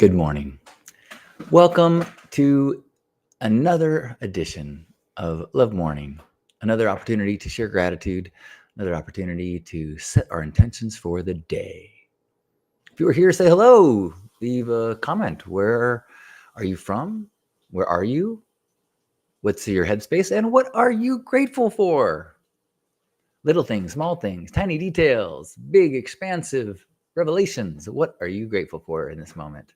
Good morning. Welcome to another edition of Love Morning, another opportunity to share gratitude, another opportunity to set our intentions for the day. If you are here, say hello, leave a comment. Where are you from? Where are you? What's your headspace? And what are you grateful for? Little things, small things, tiny details, big, expansive revelations. What are you grateful for in this moment?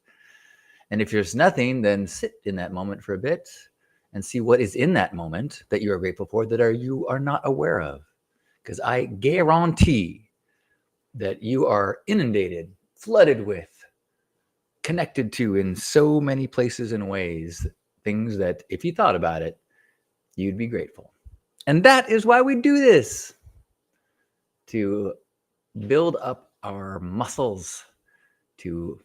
And if there's nothing, then sit in that moment for a bit and see what is in that moment that you are grateful for that you are not aware of. Because I guarantee that you are inundated, flooded with, connected to in so many places and ways, things that if you thought about it, you'd be grateful. And that is why we do this, to build up our muscles, to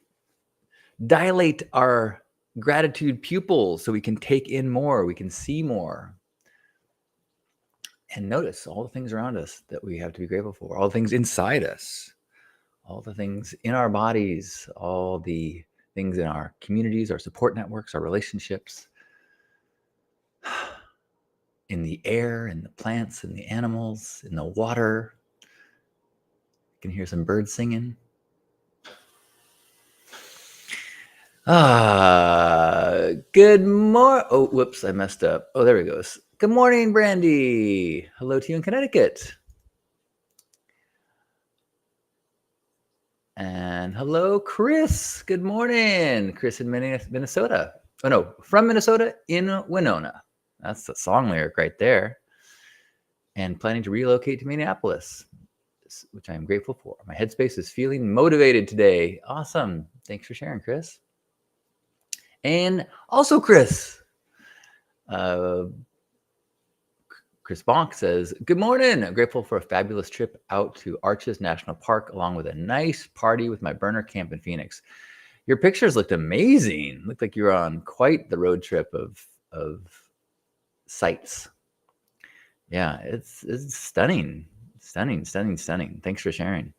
dilate our gratitude pupils so we can take in more, we can see more, and notice all the things around us that we have to be grateful for, all the things inside us, all the things in our bodies, all the things in our communities, our support networks, our relationships, in the air, in the plants, in the animals, in the water. You can hear some birds singing. Good morning. Oh, whoops, I messed up. Oh, there we go. Good morning, Brandy. Hello to you in Connecticut. And hello, Chris. Good morning. Chris in Minnesota. Oh, no, from Minnesota in Winona. That's the song lyric right there. And planning to relocate to Minneapolis, which I am grateful for. My headspace is feeling motivated today. Awesome. Thanks for sharing, Chris. And also, Chris Bonk says, good morning. I'm grateful for a fabulous trip out to Arches National Park, along with a nice party with my burner camp in Phoenix. Your pictures looked amazing. Looked like you were on quite the road trip of sights. Yeah, it's stunning. Stunning. Thanks for sharing.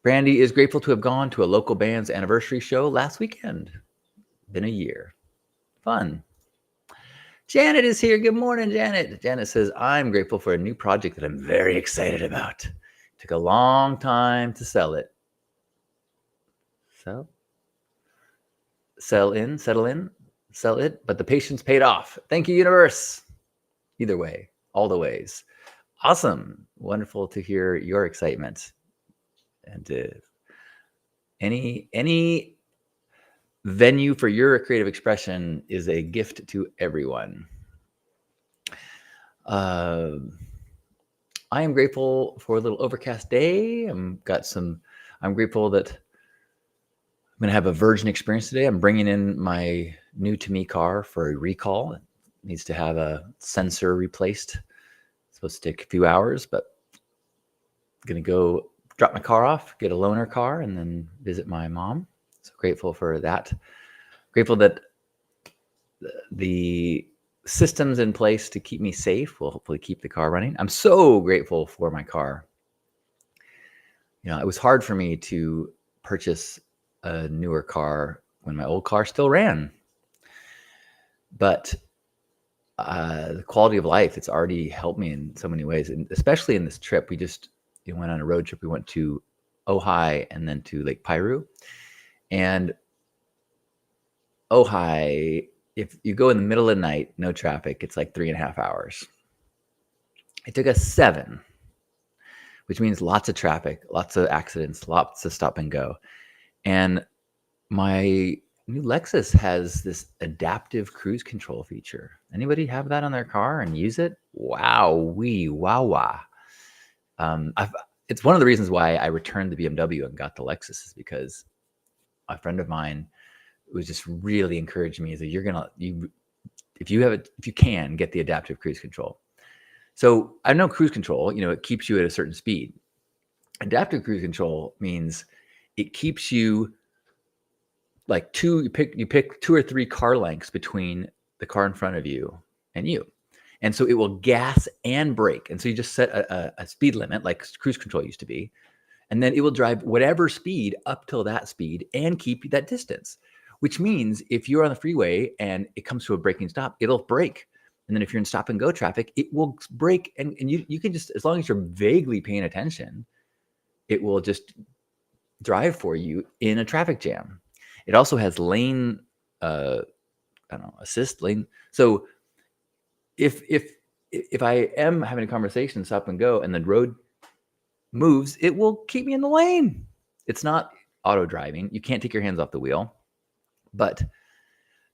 Brandy is grateful to have gone to a local band's anniversary show last weekend. Been a year. Fun. Janet is here. Good morning, Janet. Janet says, I'm grateful for a new project that I'm very excited about. Took a long time to sell it. Settle in, sell it, but the patience paid off. Thank you, universe. Either way, all the ways. Awesome. Wonderful to hear your excitement. And any venue for your creative expression is a gift to everyone. I am grateful for a little overcast day. I'm grateful that I'm going to have a virgin experience today. I'm bringing in my new to me car for a recall. It needs to have a sensor replaced. It's supposed to take a few hours, but I'm going to go drop my car off, get a loaner car, and then visit my mom. So grateful for that. Grateful that the systems in place to keep me safe will hopefully keep the car running. I'm so grateful for my car. It was hard for me to purchase a newer car when my old car still ran. But the quality of life, it's already helped me in so many ways, and especially in this trip. We just went on a road trip. We went to Ojai and then to Lake Piru. And Ojai, if you go in the middle of the night, no traffic, it's like 3.5 hours. It took us 7, which means lots of traffic, lots of accidents, lots of stop and go. And my new Lexus has this adaptive cruise control feature. Anybody have that on their car and use it? Wow. It's one of the reasons why I returned the BMW and got the Lexus, is because a friend of mine was just really encouraging me. Is that if you can get the adaptive cruise control. So I know cruise control, it keeps you at a certain speed. Adaptive cruise control means it keeps you like you pick 2 or 3 car lengths between the car in front of you and you. And so it will gas and brake. And so you just set a speed limit like cruise control used to be. And then it will drive whatever speed up till that speed and keep that distance, which means if you're on the freeway and it comes to a braking stop, it'll brake. And then if you're in stop and go traffic, it will brake. And you can just, as long as you're vaguely paying attention, it will just drive for you in a traffic jam. It also has lane, assist lane. So if I am having a conversation, stop and go, and the road moves, it will keep me in the lane. It's not auto driving. You can't take your hands off the wheel, but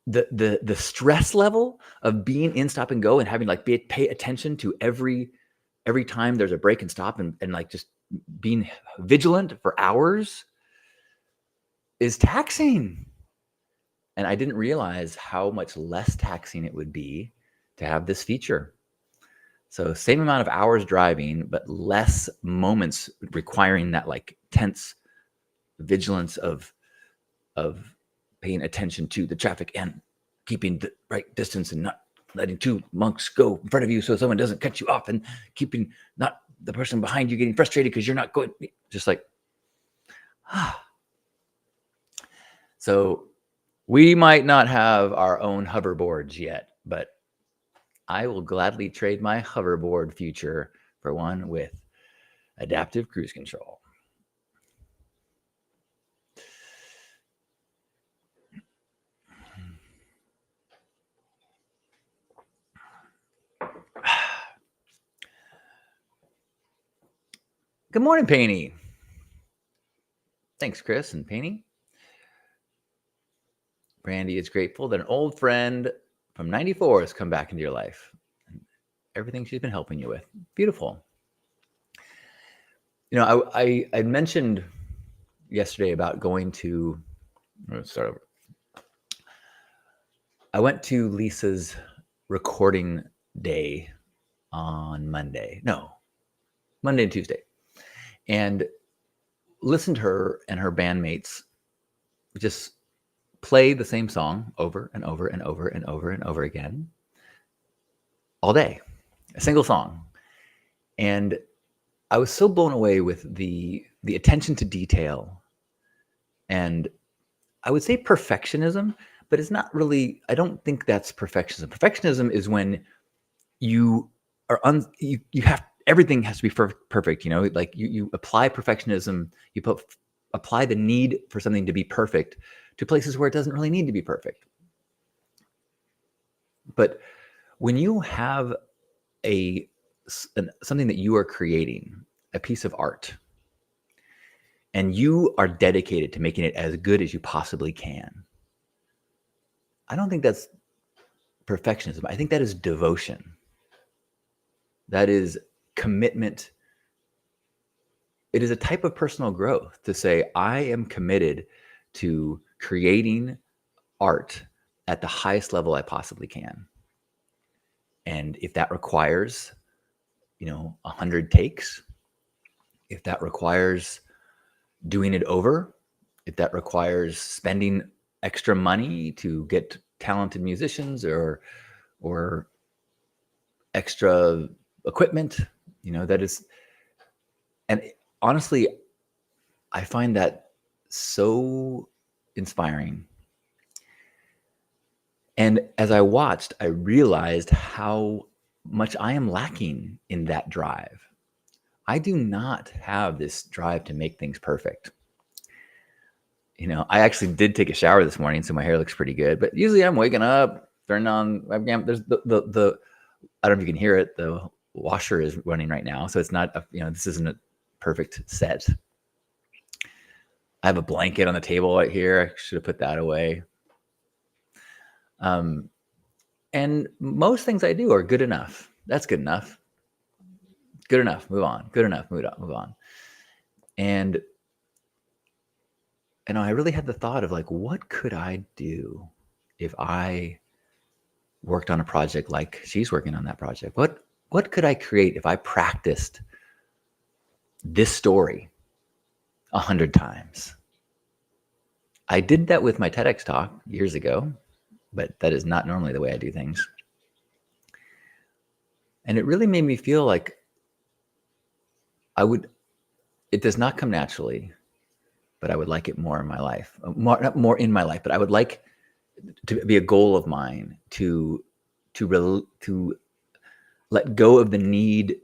the stress level of being in stop and go and having like pay attention to every time there's a break and stop and like just being vigilant for hours is taxing. And I didn't realize how much less taxing it would be to have this feature. So same amount of hours driving, but less moments requiring that like tense vigilance of paying attention to the traffic and keeping the right distance and not letting two monks go in front of you so someone doesn't cut you off, and keeping not the person behind you getting frustrated because you're not going, just like, So we might not have our own hoverboards yet, but I will gladly trade my hoverboard future for one with adaptive cruise control. Good morning, Painty. Thanks, Chris and Painty. Brandy is grateful that an old friend from 94 has come back into your life. And everything she's been helping you with. Beautiful. You know, I mentioned yesterday about going to, let's start over. I went to Lisa's recording day on Monday and Tuesday, and listened to her and her bandmates just play the same song over and over and over and over and over again all day, a single song. And I was so blown away with the attention to detail, and I would say perfectionism, but it's not really, I don't think that's perfectionism. Perfectionism is when you are you have, everything has to be perfect, you know, like you apply perfectionism, apply the need for something to be perfect to places where it doesn't really need to be perfect. But when you have something that you are creating, a piece of art, and you are dedicated to making it as good as you possibly can, I don't think that's perfectionism. I think that is devotion. That is commitment. It is a type of personal growth to say, I am committed to creating art at the highest level I possibly can. And if that requires, 100 takes, if that requires doing it over, if that requires spending extra money to get talented musicians or extra equipment, that is, and honestly, I find that so inspiring. And as I watched, I realized how much I am lacking in that drive. I do not have this drive to make things perfect. I actually did take a shower this morning, so my hair looks pretty good. But usually I'm waking up, turning on webcam. There's the I don't know if you can hear it. The washer is running right now, so it's not this isn't a perfect set. I have a blanket on the table right here. I should have put that away. And most things I do are good enough. That's good enough. Good enough. Move on. Good enough. Move on. And I really had the thought of like, what could I do if I worked on a project like she's working on that project? What could I create if I practiced this story 100 times? I did that with my TEDx talk years ago, but that is not normally the way I do things. And it really made me feel like I would it does not come naturally, but I would like it more in my life. Not more in my life, but I would like to be a goal of mine to let go of the need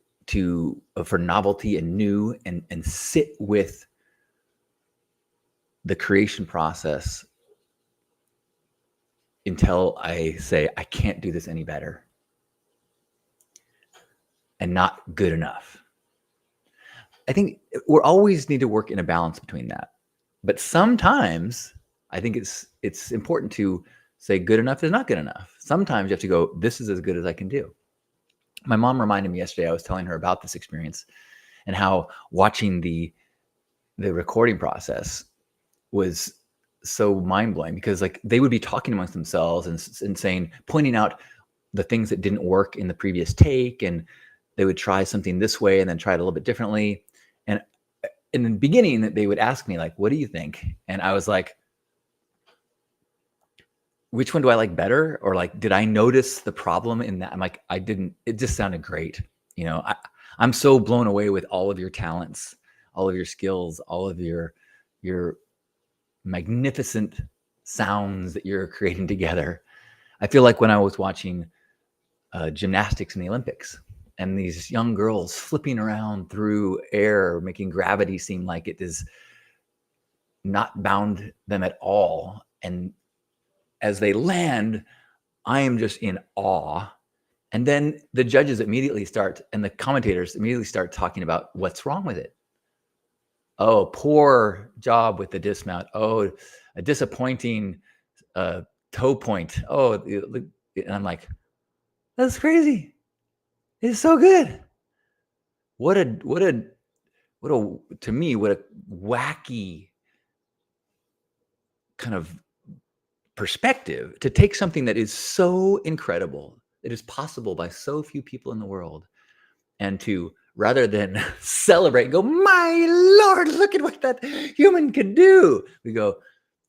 for novelty and new, and sit with the creation process until I say I can't do this any better, and not good enough. I think we always need to work in a balance between that. But sometimes I think it's important to say good enough is not good enough. Sometimes you have to go, this is as good as I can do. My mom reminded me yesterday, I was telling her about this experience and how watching the recording process was so mind-blowing, because like they would be talking amongst themselves and saying, pointing out the things that didn't work in the previous take, and they would try something this way and then try it a little bit differently. And in the beginning, they would ask me like, what do you think? And I was like, which one do I like better? Or like, did I notice the problem in that? I'm like, I didn't, it just sounded great. You know, I'm so blown away with all of your talents, all of your skills, all of your magnificent sounds that you're creating together. I feel like when I was watching gymnastics in the Olympics, and these young girls flipping around through air, making gravity seem like it is not bound them at all. And as they land, I am just in awe. And then the judges immediately start, and the commentators immediately start talking about what's wrong with it. Oh, poor job with the dismount. Oh, a disappointing toe point. Oh, and I'm like, that's crazy. It's so good. What a to me, what a wacky kind of perspective to take something that is so incredible, it is possible by so few people in the world, and to, rather than celebrate, go, my Lord, look at what that human could do. We go,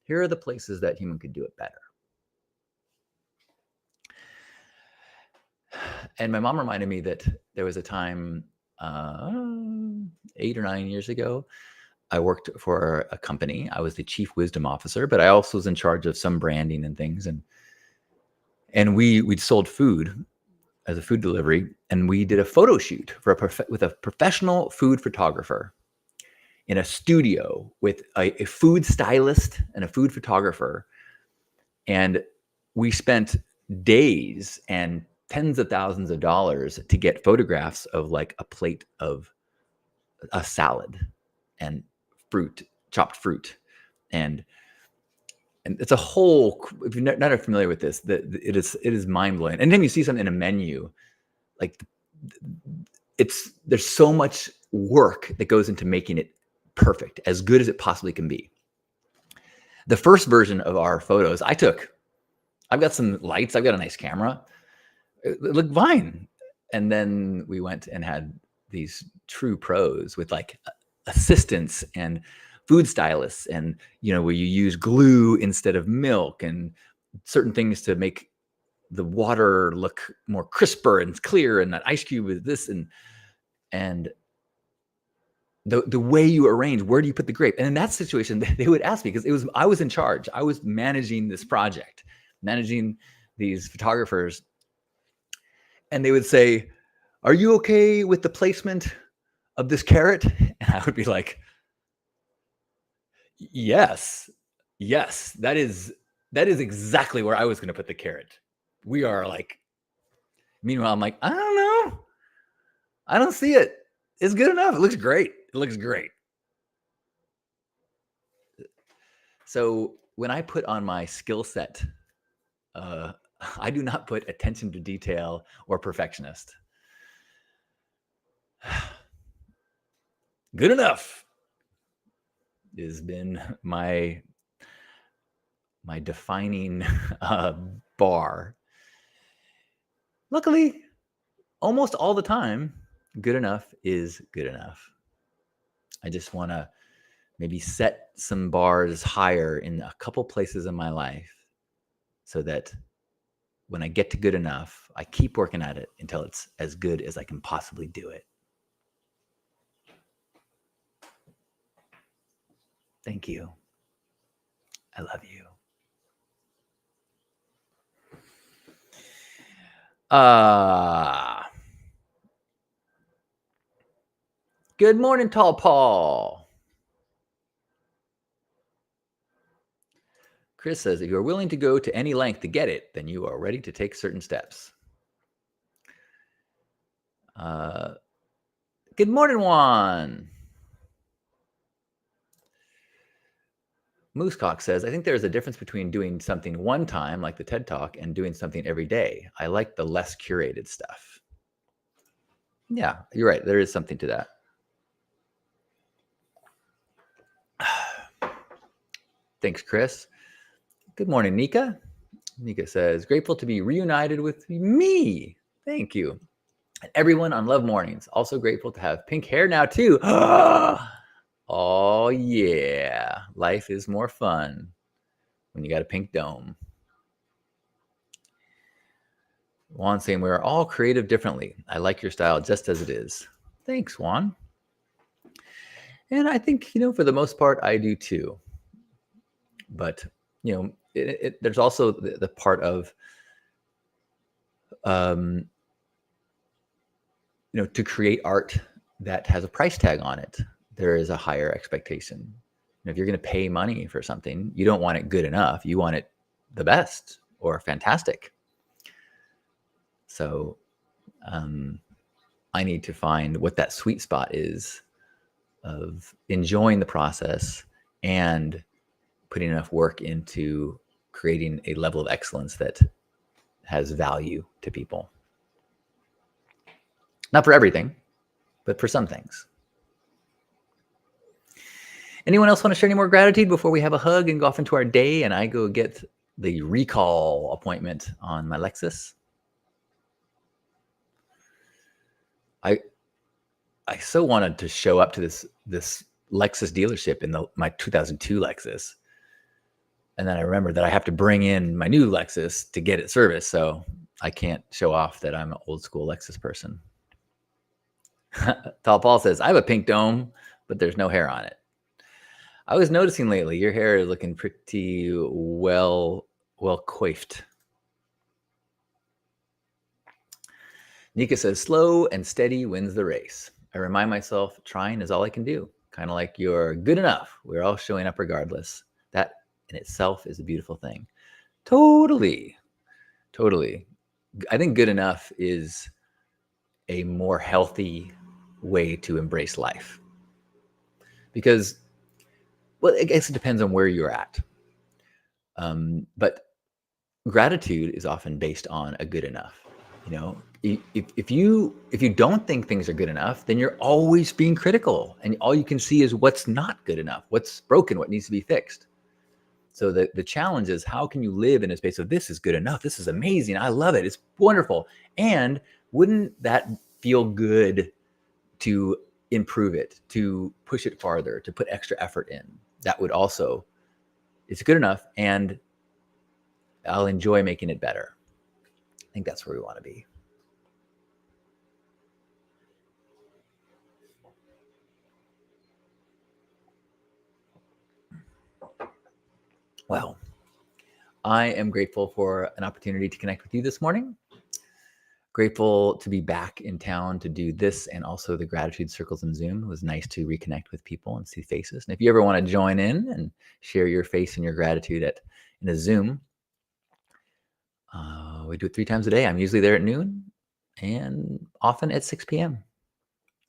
here are the places that human could do it better. And my mom reminded me that there was a time 8 or 9 years ago, I worked for a company. I was the chief wisdom officer, but I also was in charge of some branding and things. And we'd sold food as a food delivery, and we did a photo shoot with a professional food photographer in a studio with a food stylist and a food photographer. And we spent days and tens of thousands of dollars to get photographs of like a plate of a salad and fruit, chopped fruit. And it's a whole, if you're not familiar with this, it is mind-blowing. Anytime you see something in a menu, like there's so much work that goes into making it perfect, as good as it possibly can be. The first version of our photos I've got some lights, I've got a nice camera. It looked fine. And then we went and had these true pros with like assistants and food stylists, and where you use glue instead of milk, and certain things to make the water look more crisper and clear, and that ice cube with this, and the way you arrange, where do you put the grape? And in that situation, they would ask me, because I was in charge. I was managing this project, managing these photographers, and they would say, are you okay with the placement of this carrot? And I would be like, yes, that is exactly where I was going to put the carrot. We are like, meanwhile, I'm like, I don't know. I don't see it. It's good enough. It looks great. So when I put on my skill set, I do not put attention to detail or perfectionist. Good enough has been my defining bar. Luckily, almost all the time, good enough is good enough. I just want to maybe set some bars higher in a couple places in my life, so that when I get to good enough, I keep working at it until it's as good as I can possibly do it. Thank you. I love you. Good morning, Tall Paul. Chris says, if you are willing to go to any length to get it, then you are ready to take certain steps. Good morning, Juan. Moosecock says, I think there's a difference between doing something one time, like the TED Talk, and doing something every day. I like the less curated stuff. Yeah, you're right. There is something to that. Thanks, Chris. Good morning, Nika. Nika says, grateful to be reunited with me. Thank you. And everyone on Love Mornings. Also grateful to have pink hair now, too. Oh, yeah. Life is more fun when you got a pink dome. Juan saying, we're all creative differently. I like your style just as it is. Thanks, Juan. And I think, for the most part, I do too. But, there's also the part of, to create art that has a price tag on it, there is a higher expectation. If you're going to pay money for something, you don't want it good enough. You want it the best or fantastic. So I need to find what that sweet spot is of enjoying the process and putting enough work into creating a level of excellence that has value to people. Not for everything, but for some things. Anyone else want to share any more gratitude before we have a hug and go off into our day and I go get the recall appointment on my Lexus? I so wanted to show up to this Lexus dealership in my 2002 Lexus. And then I remembered that I have to bring in my new Lexus to get it serviced. So I can't show off that I'm an old school Lexus person. Tall Paul says, I have a pink dome, but there's no hair on it. I was noticing lately your hair is looking pretty well coiffed. Nika says, slow and steady wins the race. I remind myself trying is all I can do. Kind of like you're good enough. We're all showing up regardless. That in itself is a beautiful thing. Totally. I think good enough is a more healthy way to embrace life. Because, well, I guess it depends on where you're at. But gratitude is often based on a good enough. If you don't think things are good enough, then you're always being critical, and all you can see is what's not good enough, what's broken, what needs to be fixed. So the challenge is, how can you live in a space of this is good enough, this is amazing, I love it, it's wonderful, and wouldn't that feel good to improve it, to push it farther, to put extra effort in? That would also, it's good enough, and I'll enjoy making it better. I think that's where we want to be. Well, I am grateful for an opportunity to connect with you this morning. Grateful to be back in town to do this and also the gratitude circles in Zoom. It was nice to reconnect with people and see faces. And if you ever want to join in and share your face and your gratitude in a Zoom, we do it 3 times a day. I'm usually there at noon and often at 6 p.m.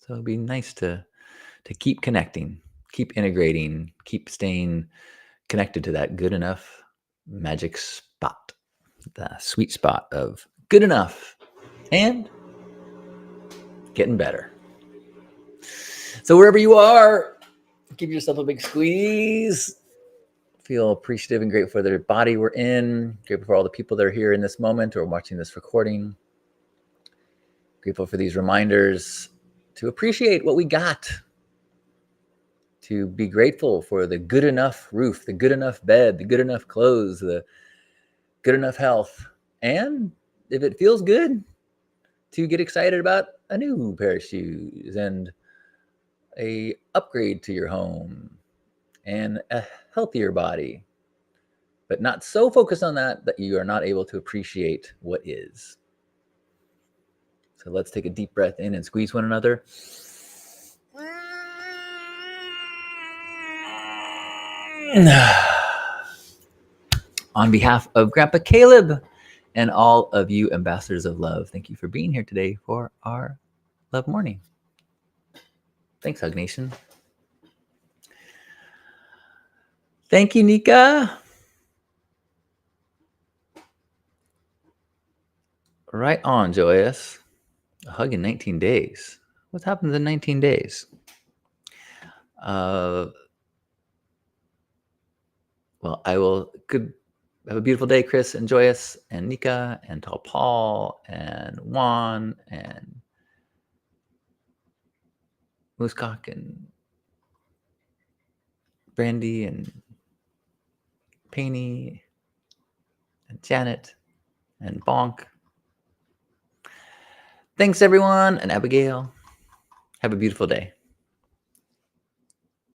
So it'd be nice to keep connecting, keep integrating, keep staying connected to that good enough magic spot, the sweet spot of good enough and getting better. So wherever you are, give yourself a big squeeze. Feel appreciative and grateful for the body we're in. Grateful for all the people that are here in this moment or watching this recording. Grateful for these reminders to appreciate what we got. To be grateful for the good enough roof, the good enough bed, the good enough clothes, the good enough health. And if it feels good, to get excited about a new pair of shoes and a upgrade to your home and a healthier body, but not so focused on that you are not able to appreciate what is. So let's take a deep breath in and squeeze one another. On behalf of Grandpa Caleb and all of you ambassadors of love, thank you for being here today for our Love Morning. Thanks, Hug Nation. Thank you, Nika. Right on, Joyous. A hug in 19 days. What happens in 19 days? Well, I will. Good. Have a beautiful day, Chris and Joyous and Nika and Tall Paul and Juan and Moosecock and Brandy and Painey and Janet and Bonk. Thanks, everyone, and Abigail. Have a beautiful day.